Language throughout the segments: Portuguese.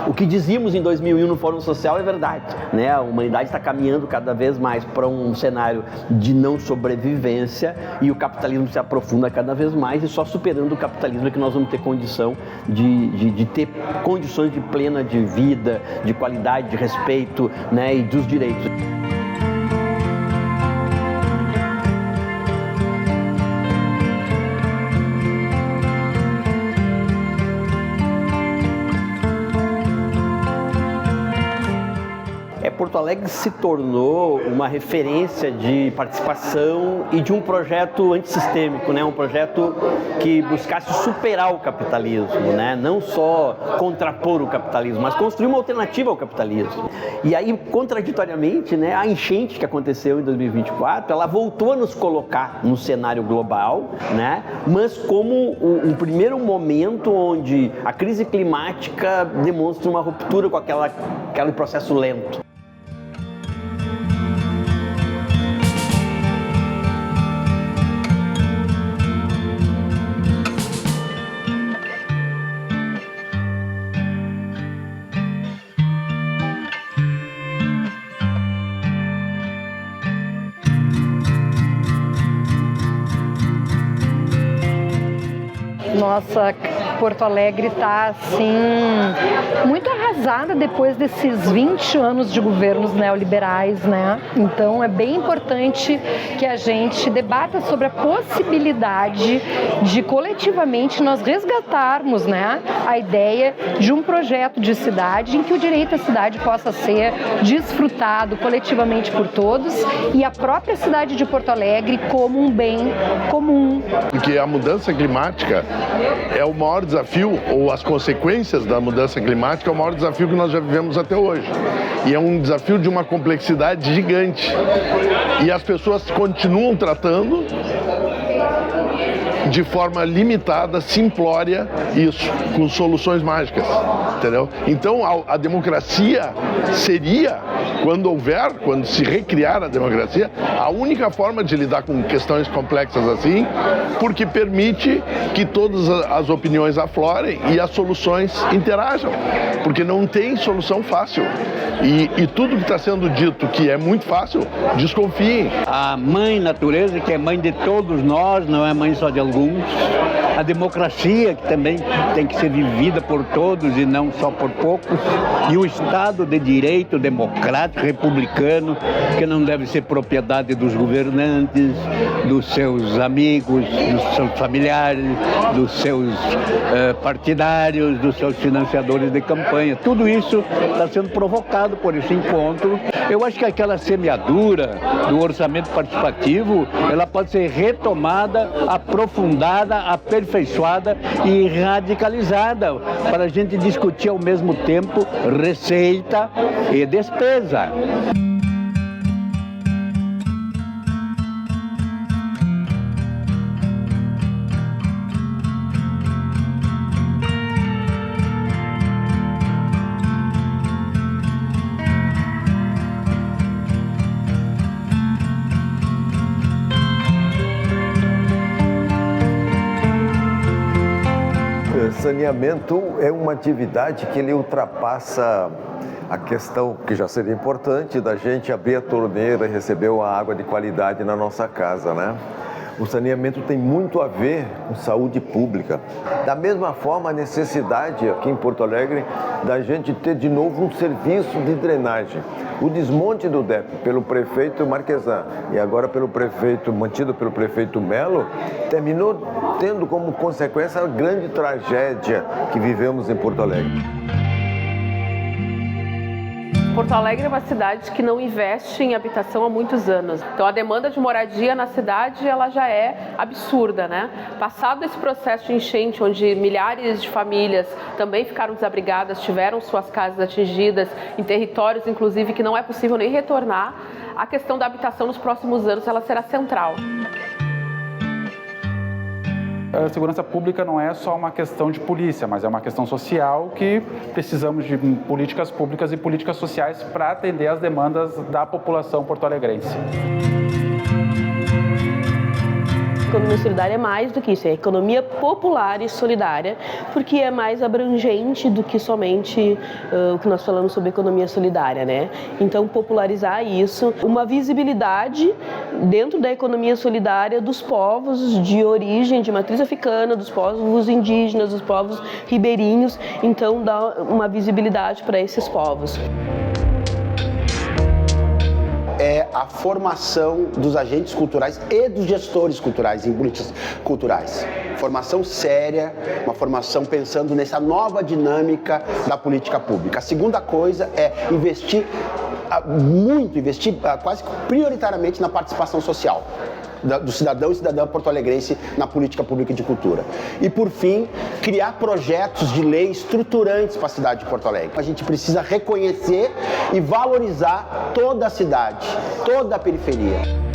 O que dizíamos em 2001 no Fórum Social é verdade, né? A humanidade está caminhando cada vez mais para um cenário de não sobrevivência e o capitalismo se aprofunda cada vez mais e só superando o capitalismo é que nós vamos ter condição de ter condições de plena de vida, de qualidade, de respeito, né? E dos direitos. Porto Alegre se tornou uma referência de participação e de um projeto antissistêmico, né? Um projeto que buscasse superar o capitalismo, né? Não só contrapor o capitalismo, mas construir uma alternativa ao capitalismo. E aí, contraditoriamente, né, a enchente que aconteceu em 2024, ela voltou a nos colocar no cenário global, né? Mas como um primeiro momento onde a crise climática demonstra uma ruptura com aquele processo lento. Nossa, Porto Alegre está, assim, muito arrasada depois desses 20 anos de governos neoliberais, né? Então, é bem importante que a gente debata sobre a possibilidade de, coletivamente, nós resgatarmos, né, a ideia de um projeto de cidade em que o direito à cidade possa ser desfrutado coletivamente por todos e a própria cidade de Porto Alegre como um bem comum. Porque a mudança climática é o maior desafio, ou as consequências da mudança climática é o maior desafio que nós já vivemos até hoje. E é um desafio de uma complexidade gigante. E as pessoas continuam tratando de forma limitada, simplória, isso, com soluções mágicas, entendeu? Então, a democracia seria, quando se recriar a democracia, a única forma de lidar com questões complexas assim, porque permite que todas as opiniões aflorem e as soluções interajam, porque não tem solução fácil. E tudo que está sendo dito que é muito fácil, desconfiem. A mãe natureza, que é mãe de todos nós, não é mãe só de alguns. A democracia, que também tem que ser vivida por todos e não só por poucos. E o Estado de Direito democrático, republicano, que não deve ser propriedade dos governantes, dos seus amigos, dos seus familiares, dos seus partidários, dos seus financiadores de campanha. Tudo isso está sendo provocado por esse encontro. Eu acho que aquela semeadura do orçamento participativo, ela pode ser retomada, aprofundada, aperfeiçoada e radicalizada para a gente discutir ao mesmo tempo receita e despesa. Saneamento é uma atividade que ele ultrapassa a questão que já seria importante da gente abrir a torneira e receber uma água de qualidade na nossa casa, né? O saneamento tem muito a ver com saúde pública. Da mesma forma, a necessidade aqui em Porto Alegre da gente ter de novo um serviço de drenagem. O desmonte do DEP pelo prefeito Marquesan e agora mantido pelo prefeito Melo, terminou tendo como consequência a grande tragédia que vivemos em Porto Alegre. Porto Alegre é uma cidade que não investe em habitação há muitos anos. Então a demanda de moradia na cidade ela já é absurda, né? Passado esse processo de enchente, onde milhares de famílias também ficaram desabrigadas, tiveram suas casas atingidas, em territórios inclusive que não é possível nem retornar, a questão da habitação nos próximos anos ela será central. A segurança pública não é só uma questão de polícia, mas é uma questão social que precisamos de políticas públicas e políticas sociais para atender às demandas da população porto-alegrense. economia solidária é mais do que isso, é economia popular e solidária, porque é mais abrangente do que somente o que nós falamos sobre economia solidária, né? Então, popularizar isso, uma visibilidade dentro da economia solidária dos povos de origem, de matriz africana, dos povos indígenas, dos povos ribeirinhos, então dá uma visibilidade para esses povos. É a formação dos agentes culturais e dos gestores culturais em políticas culturais. Formação séria, uma formação pensando nessa nova dinâmica da política pública. A segunda coisa é investir quase prioritariamente na participação social do cidadão e cidadã porto-alegrense na política pública de cultura. E, por fim, criar projetos de lei estruturantes para a cidade de Porto Alegre. A gente precisa reconhecer e valorizar toda a cidade, toda a periferia.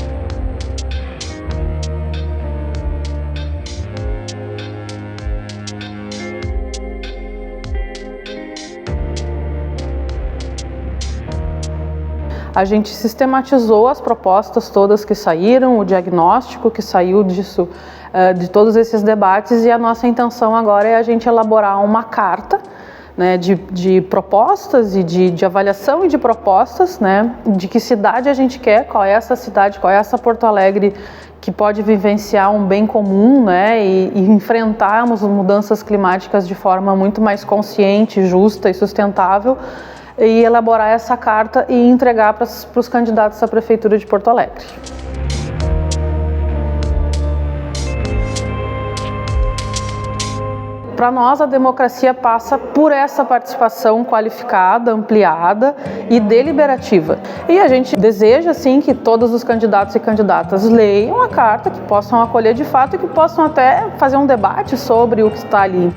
A gente sistematizou as propostas todas que saíram, o diagnóstico que saiu disso, de todos esses debates, e a nossa intenção agora é a gente elaborar uma carta, né, de propostas e de avaliação e de propostas, né, de que cidade a gente quer, qual é essa cidade, qual é essa Porto Alegre que pode vivenciar um bem comum, né, e enfrentarmos mudanças climáticas de forma muito mais consciente, justa e sustentável, e elaborar essa carta e entregar para os candidatos à Prefeitura de Porto Alegre. Para nós, a democracia passa por essa participação qualificada, ampliada e deliberativa. E a gente deseja, sim, que todos os candidatos e candidatas leiam a carta, que possam acolher de fato e que possam até fazer um debate sobre o que está ali.